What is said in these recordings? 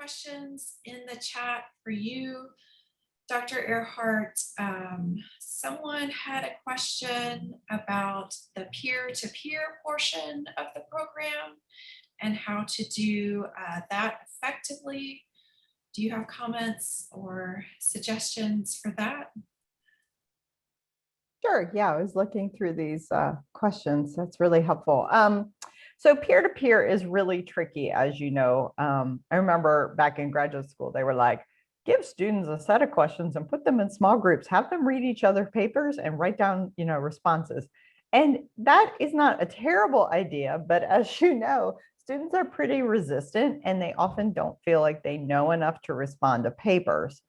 questions in the chat for you, Dr. Earhart. Someone had a question about the peer-to-peer portion of the program and how to do that effectively. Do you have comments or suggestions for that? Sure. Yeah, I was looking through these questions. That's really helpful. So peer-to-peer is really tricky, as you know. I remember back in graduate school, they were like, give students a set of questions and put them in small groups, have them read each other's papers and write down, responses. And that is not a terrible idea, but as you know, students are pretty resistant and they often don't feel like they know enough to respond to papers.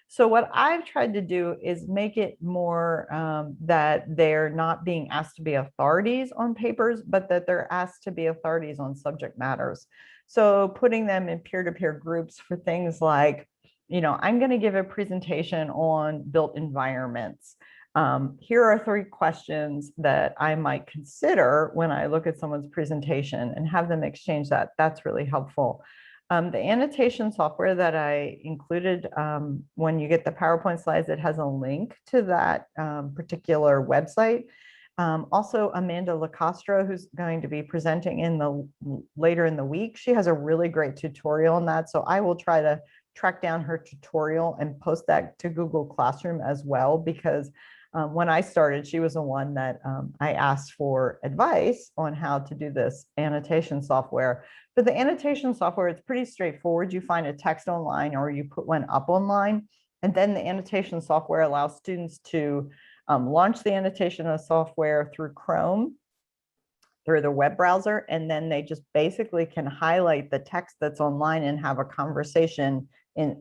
So what I've tried to do is make it more that they're not being asked to be authorities on papers, but that they're asked to be authorities on subject matters. So putting them in peer-to-peer groups for things like, I'm going to give a presentation on built environments. Here are 3 questions that I might consider when I look at someone's presentation, and have them exchange that. That's really helpful. The annotation software that I included, when you get the PowerPoint slides, it has a link to that particular website. Also, Amanda LaCastro, who's going to be presenting later in the week, she has a really great tutorial on that. So I will try to track down her tutorial and post that to Google Classroom as well, because when I started, she was the one that I asked for advice on how to do this annotation software. For the annotation software, it's pretty straightforward. You find a text online or you put one up online, and then the annotation software allows students to launch the annotation of software through Chrome, through the web browser, and then they just basically can highlight the text that's online and have a conversation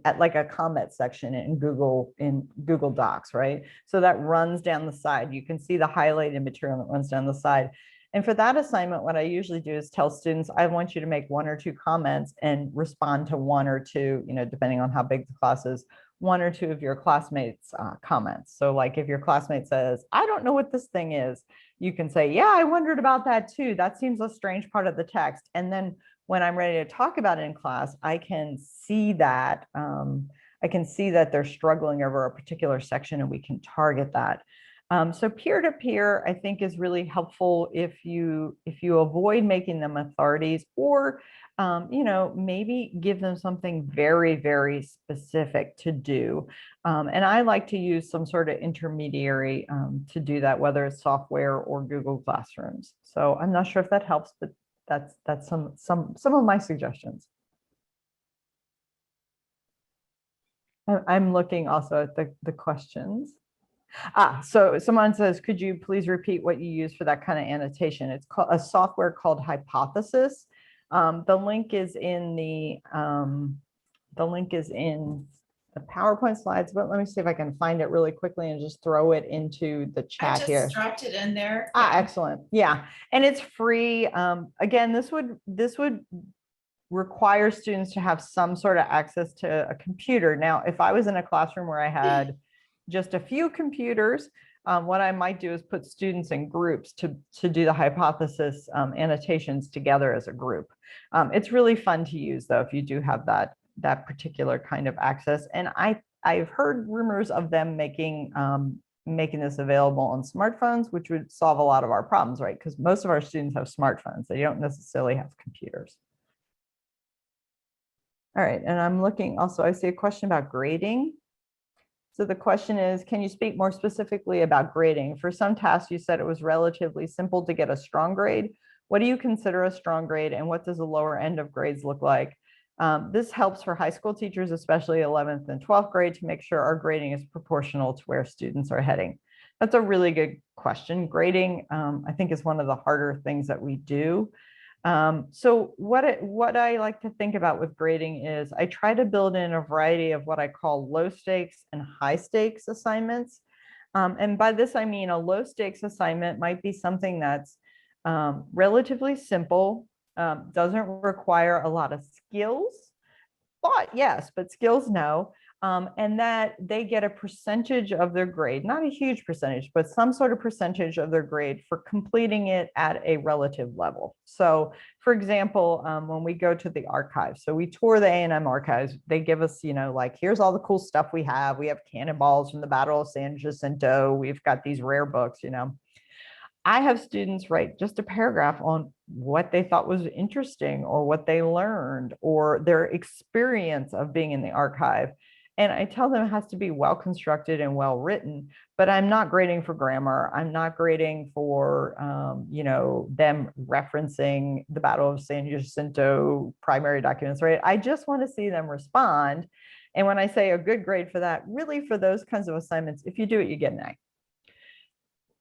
at like a comment section in Google Docs, right? So that runs down the side. You can see the highlighted material that runs down the side. And for that assignment, what I usually do is tell students, I want you to make 1 or 2 comments and respond to 1 or 2, depending on how big the class is, 1 or 2 of your classmates' comments. So like if your classmate says, I don't know what this thing is, you can say, yeah, I wondered about that too. That seems a strange part of the text. And then when I'm ready to talk about it in class, I can see that they're struggling over a particular section, and we can target that. So peer-to-peer, I think, is really helpful if you avoid making them authorities, or maybe give them something very, very specific to do. And I like to use some sort of intermediary to do that, whether it's software or Google Classrooms. So I'm not sure if that helps, but that's some of my suggestions. I'm looking also at the questions. So someone says, could you please repeat what you use for that kind of annotation? It's called a software called Hypothesis. The link is in the PowerPoint slides, but let me see if I can find it really quickly and just throw it into the chat here. I just dropped it in there. Excellent. Yeah, and it's free. Again, this would require students to have some sort of access to a computer. Now, if I was in a classroom where I had just a few computers, what I might do is put students in groups to do the hypothesis annotations together as a group. It's really fun to use, though, if you do have that particular kind of access. And I've heard rumors of them making this available on smartphones, which would solve a lot of our problems, right? Because most of our students have smartphones. They don't necessarily have computers. All right, and I'm looking also, I see a question about grading. So the question is, can you speak more specifically about grading? For some tasks, you said it was relatively simple to get a strong grade. What do you consider a strong grade, and what does the lower end of grades look like? This helps for high school teachers, especially 11th and 12th grade, to make sure our grading is proportional to where students are heading. That's a really good question. Grading, I think, is one of the harder things that we do. So what I like to think about with grading is I try to build in a variety of what I call low stakes and high stakes assignments. And by this, I mean a low stakes assignment might be something that's relatively simple, doesn't require a lot of skills, thought yes, but skills no. and that they get a percentage of their grade, not a huge percentage, but some sort of percentage of their grade for completing it at a relative level. So for example, when we go to the archives, so we tour the A&M archives, they give us, like, here's all the cool stuff we have. We have cannonballs from the Battle of San Jacinto. We've got these rare books. I have students write just a paragraph on what they thought was interesting or what they learned or their experience of being in the archive. And I tell them it has to be well constructed and well written, but I'm not grading for grammar. I'm not grading for, them referencing the Battle of San Jacinto primary documents, right? I just want to see them respond. And when I say a good grade for that, really for those kinds of assignments, if you do it, you get an A.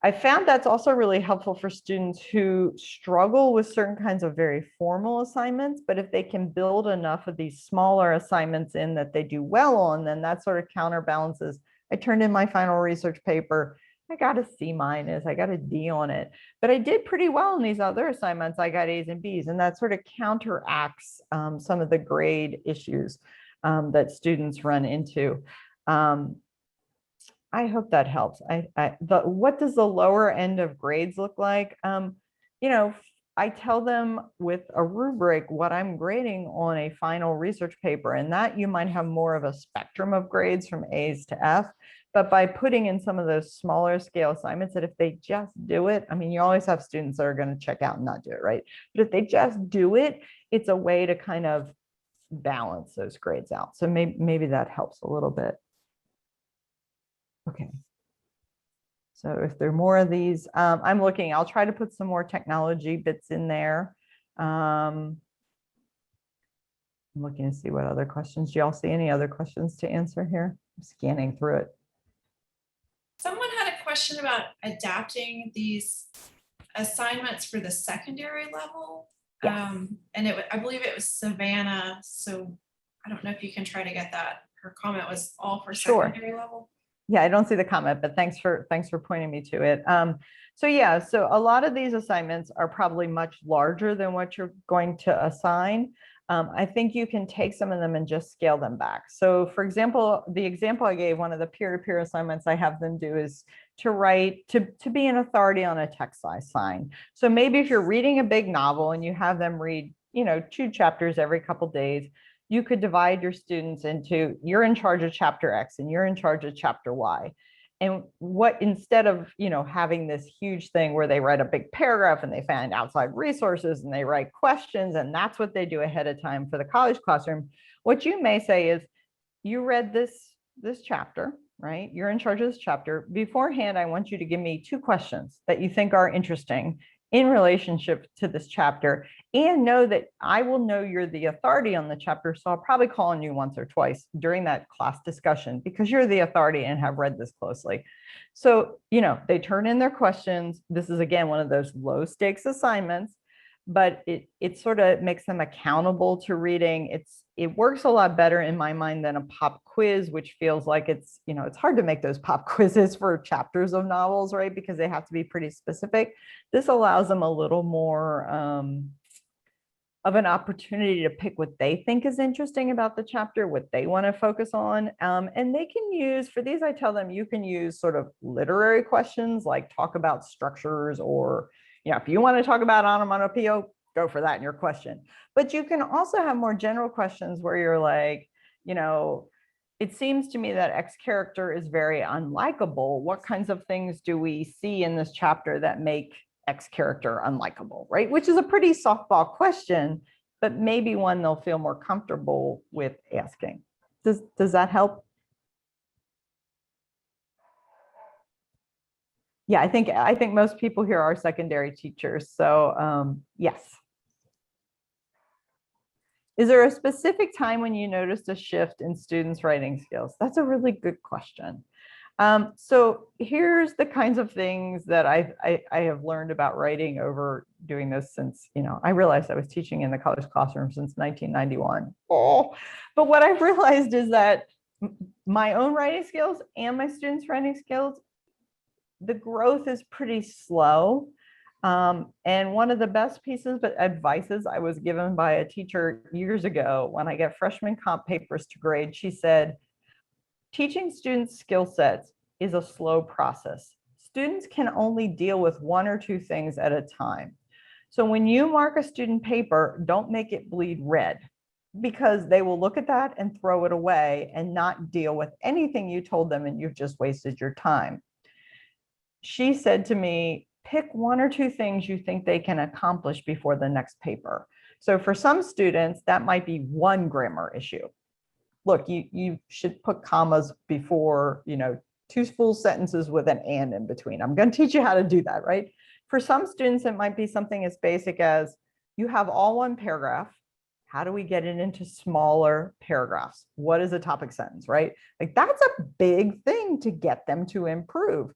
I found that's also really helpful for students who struggle with certain kinds of very formal assignments, but if they can build enough of these smaller assignments in that they do well on, then that sort of counterbalances. I turned in my final research paper. I got a C minus, I got a D on it, but I did pretty well in these other assignments. I got A's and B's, and that sort of counteracts some of the grade issues that students run into. I hope that helps. What does the lower end of grades look like? I tell them with a rubric what I'm grading on a final research paper, and that you might have more of a spectrum of grades from A's to F. But by putting in some of those smaller scale assignments that if they just do it, I mean, you always have students that are going to check out and not do it, right? But if they just do it, it's a way to kind of balance those grades out. So maybe that helps a little bit. Okay. So if there are more of these, I'm looking, I'll try to put some more technology bits in there. I'm looking to see what other questions. Do y'all see any other questions to answer here? I'm scanning through it. Someone had a question about adapting these assignments for the secondary level. Yes. And I believe it was Savannah. So I don't know if you can try to get that. Her comment was all for secondary level. Yeah, I don't see the comment, but thanks for pointing me to it. So a lot of these assignments are probably much larger than what you're going to assign. I think you can take some of them and just scale them back. So for example, the example I gave, one of the peer-to-peer assignments I have them do is to write, to be an authority on a text size sign. So maybe if you're reading a big novel and you have them read, 2 chapters every couple of days, you could divide your students into, you're in charge of chapter X and you're in charge of chapter Y. And instead of, having this huge thing where they write a big paragraph and they find outside resources and they write questions and that's what they do ahead of time for the college classroom, what you may say is, you read this chapter, right? You're in charge of this chapter. Beforehand, I want you to give me 2 questions that you think are interesting in relationship to this chapter, and know that I will know you're the authority on the chapter. So I'll probably call on you once or twice during that class discussion because you're the authority and have read this closely. So, they turn in their questions. This is, again, one of those low stakes assignments, but it sort of makes them accountable to reading. It works a lot better in my mind than a pop quiz, which feels like it's hard to make those pop quizzes for chapters of novels, right? Because they have to be pretty specific. This allows them a little more of an opportunity to pick what they think is interesting about the chapter, what they want to focus on. And they can use, for these, I tell them, you can use sort of literary questions, like talk about structures, or, if you want to talk about onomatopoeia, go for that in your question. But you can also have more general questions where you're like, it seems to me that X character is very unlikable. What kinds of things do we see in this chapter that make X character unlikable, right? Which is a pretty softball question, but maybe one they'll feel more comfortable with asking. Does that help? Yeah, I think most people here are secondary teachers. So yes. Is there a specific time when you noticed a shift in students' writing skills? That's a really good question. So here's the kinds of things that I have learned about writing over doing this since, I realized I was teaching in the college classroom since 1991. Oh, but what I've realized is that my own writing skills and my students' writing skills, the growth is pretty slow. And one of the best pieces of advices I was given by a teacher years ago when I get freshman comp papers to grade, she said, Teaching students skill sets is a slow process. Students can only deal with one or two things at a time. So when you mark a student paper, don't make it bleed red, because they will look at that and throw it away and not deal with anything you told them, and you've just wasted your time. She said to me, pick one or two things you think they can accomplish before the next paper. So for some students, that might be one grammar issue. Look, you should put commas before, two full sentences with an and in between. I'm going to teach you how to do that, right? For some students, it might be something as basic as, you have all one paragraph. How do we get it into smaller paragraphs? What is a topic sentence, right? Like, that's a big thing to get them to improve.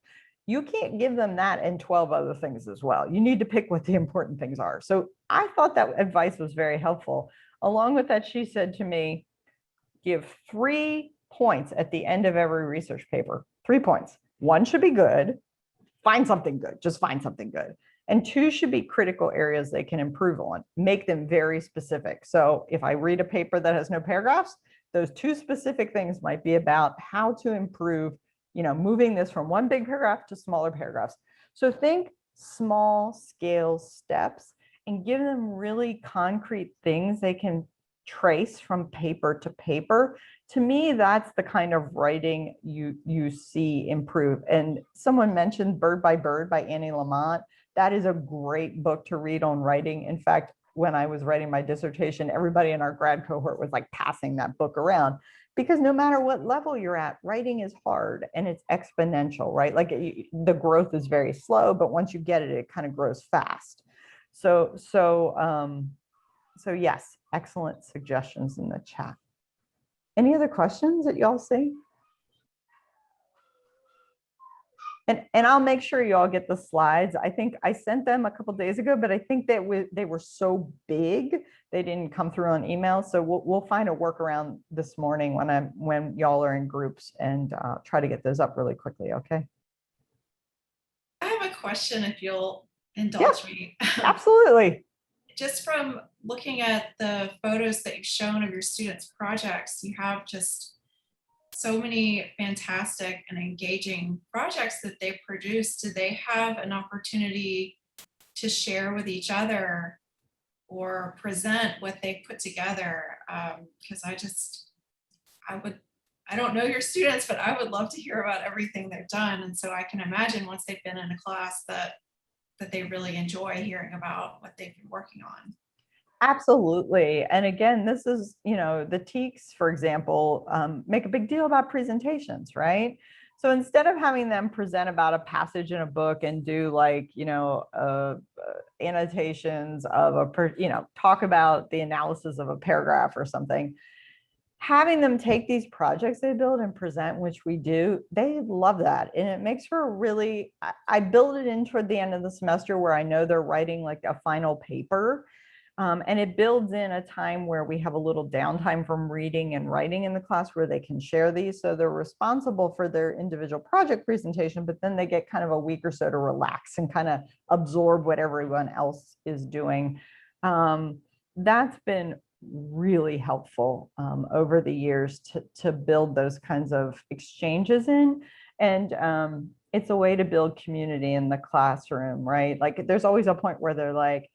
You can't give them that and 12 other things as well. You need to pick what the important things are. So I thought that advice was very helpful. Along with that, she said to me, give 3 points at the end of every research paper. 3 points. 1 should be good. Find something good. Just find something good. And 2 should be critical areas they can improve on. Make them very specific. So if I read a paper that has no paragraphs, those 2 specific things might be about how to improve, moving this from one big paragraph to smaller paragraphs. So think small scale steps and give them really concrete things they can trace from paper to paper. To me, that's the kind of writing you see improve. And someone mentioned Bird by Bird by Annie Lamott. That is a great book to read on writing. In fact, when I was writing my dissertation, everybody in our grad cohort was like passing that book around, because no matter what level you're at, writing is hard and it's exponential, right? Like, the growth is very slow, but once you get it, it kind of grows fast. So yes, excellent suggestions in the chat. Any other questions that y'all see? And I'll make sure you all get the slides. I think I sent them a couple days ago, but I think that they were so big, they didn't come through on email. So we'll find a workaround this morning when y'all are in groups, and try to get those up really quickly. Okay. I have a question, if you'll indulge me. Absolutely. Just from looking at the photos that you've shown of your students' projects, you have just so many fantastic and engaging projects that they produce. Do they have an opportunity to share with each other or present what they put together? Because I don't know your students, but I would love to hear about everything they've done. And so I can imagine once they've been in a class that they really enjoy hearing about what they've been working on. Absolutely. And again, this is, the TEKS, for example, make a big deal about presentations, right? So instead of having them present about a passage in a book and do like, annotations of talk about the analysis of a paragraph or something, having them take these projects they build and present, which we do, they love that. And it makes for a really, I build it in toward the end of the semester where I know they're writing like a final paper. And it builds in a time where we have a little downtime from reading and writing in the class where they can share these. So they're responsible for their individual project presentation, but then they get kind of a week or so to relax and kind of absorb what everyone else is doing. That's been really helpful over the years to build those kinds of exchanges in. And it's a way to build community in the classroom, right? Like, there's always a point where they're like,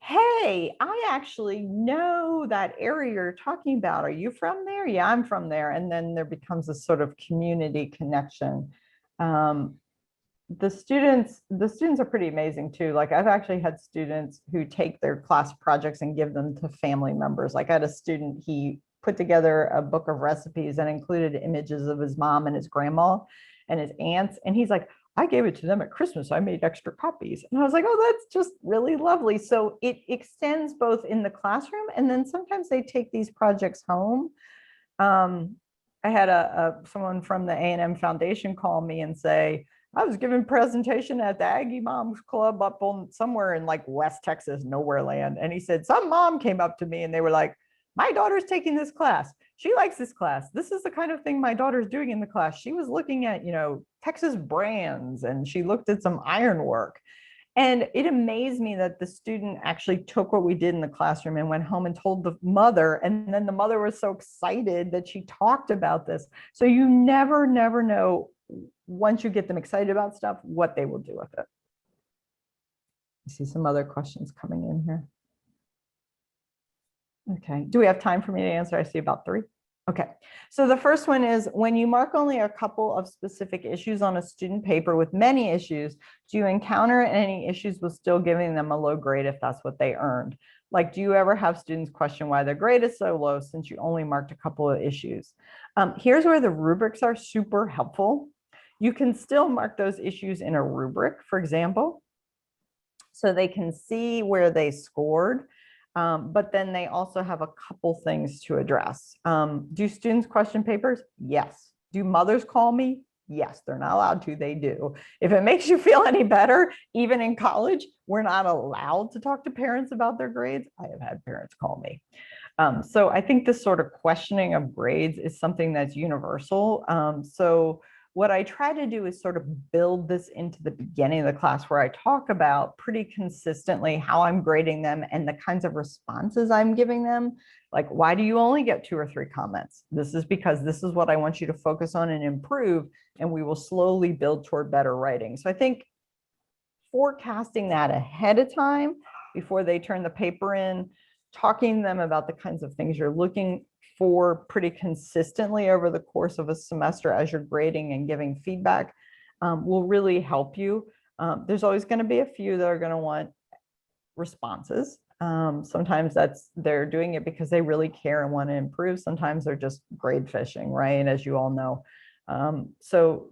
hey, I actually know that area you're talking about. Are you from there? Yeah, I'm from there. And then there becomes a sort of community connection. The students are pretty amazing too. Like, I've actually had students who take their class projects and give them to family members. Like, I had a student, he put together a book of recipes and included images of his mom and his grandma and his aunts. And he's like, I gave it to them at Christmas. I made extra copies. And I was like, oh, that's just really lovely. So it extends both in the classroom, and then sometimes they take these projects home. I had someone from the A&M Foundation call me and say, I was giving a presentation at the Aggie Moms Club up on somewhere in like West Texas, nowhere land. And he said, some mom came up to me and they were like, my daughter's taking this class. She likes this class. This is the kind of thing my daughter's doing in the class. She was looking at, Texas brands, and she looked at some ironwork. And it amazed me that the student actually took what we did in the classroom and went home and told the mother. And then the mother was so excited that she talked about this. So you never know, once you get them excited about stuff, what they will do with it. I see some other questions coming in here. Okay, do we have time for me to answer? I see about 3. Okay, so the first one is, when you mark only a couple of specific issues on a student paper with many issues, do you encounter any issues with still giving them a low grade if that's what they earned? Like, do you ever have students question why their grade is so low since you only marked a couple of issues? Here's where the rubrics are super helpful. You can still mark those issues in a rubric, for example, so they can see where they scored. But then they also have a couple things to address. Do students question papers? Yes. Do mothers call me? Yes, they're not allowed to, they do. If it makes you feel any better, even in college, we're not allowed to talk to parents about their grades. I have had parents call me. So I think this sort of questioning of grades is something that's universal. So what I try to do is sort of build this into the beginning of the class, where I talk about pretty consistently how I'm grading them and the kinds of responses I'm giving them. Like, why do you only get 2 or 3 comments? This is because this is what I want you to focus on and improve, and we will slowly build toward better writing. So I think forecasting that ahead of time before they turn the paper in, talking to them about the kinds of things you're looking for pretty consistently over the course of a semester as you're grading and giving feedback, will really help you. There's always going to be a few that are going to want responses. Sometimes they're doing it because they really care and want to improve. Sometimes they're just grade fishing, right? As you all know. So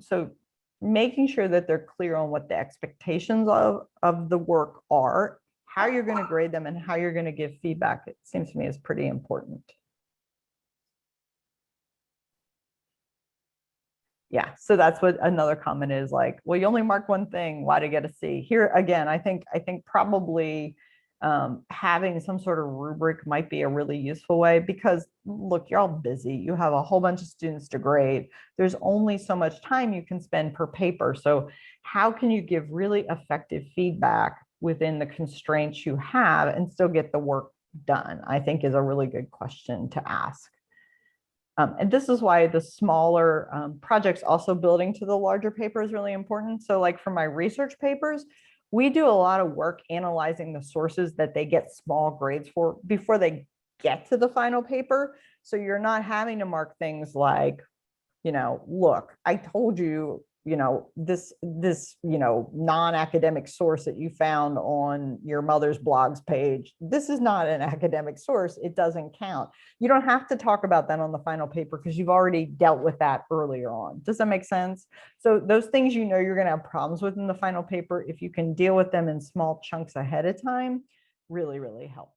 making sure that they're clear on what the expectations of the work are, how you're going to grade them, and how you're going to give feedback, it seems to me is pretty important. Yeah, so that's what another comment is, like, well, you only mark one thing, why to get a C? Here again, I think probably having some sort of rubric might be a really useful way, because look, you're all busy. You have a whole bunch of students to grade. There's only so much time you can spend per paper. So how can you give really effective feedback within the constraints you have and still get the work done? I think is a really good question to ask. And this is why the smaller projects also building to the larger paper is really important. So like for my research papers, we do a lot of work analyzing the sources that they get small grades for before they get to the final paper. So you're not having to mark things like, look, I told you, this non-academic source that you found on your mother's blogs page, this is not an academic source. It doesn't count. You don't have to talk about that on the final paper because you've already dealt with that earlier on. Does that make sense? So those things you're going to have problems with in the final paper, if you can deal with them in small chunks ahead of time, really, really helps.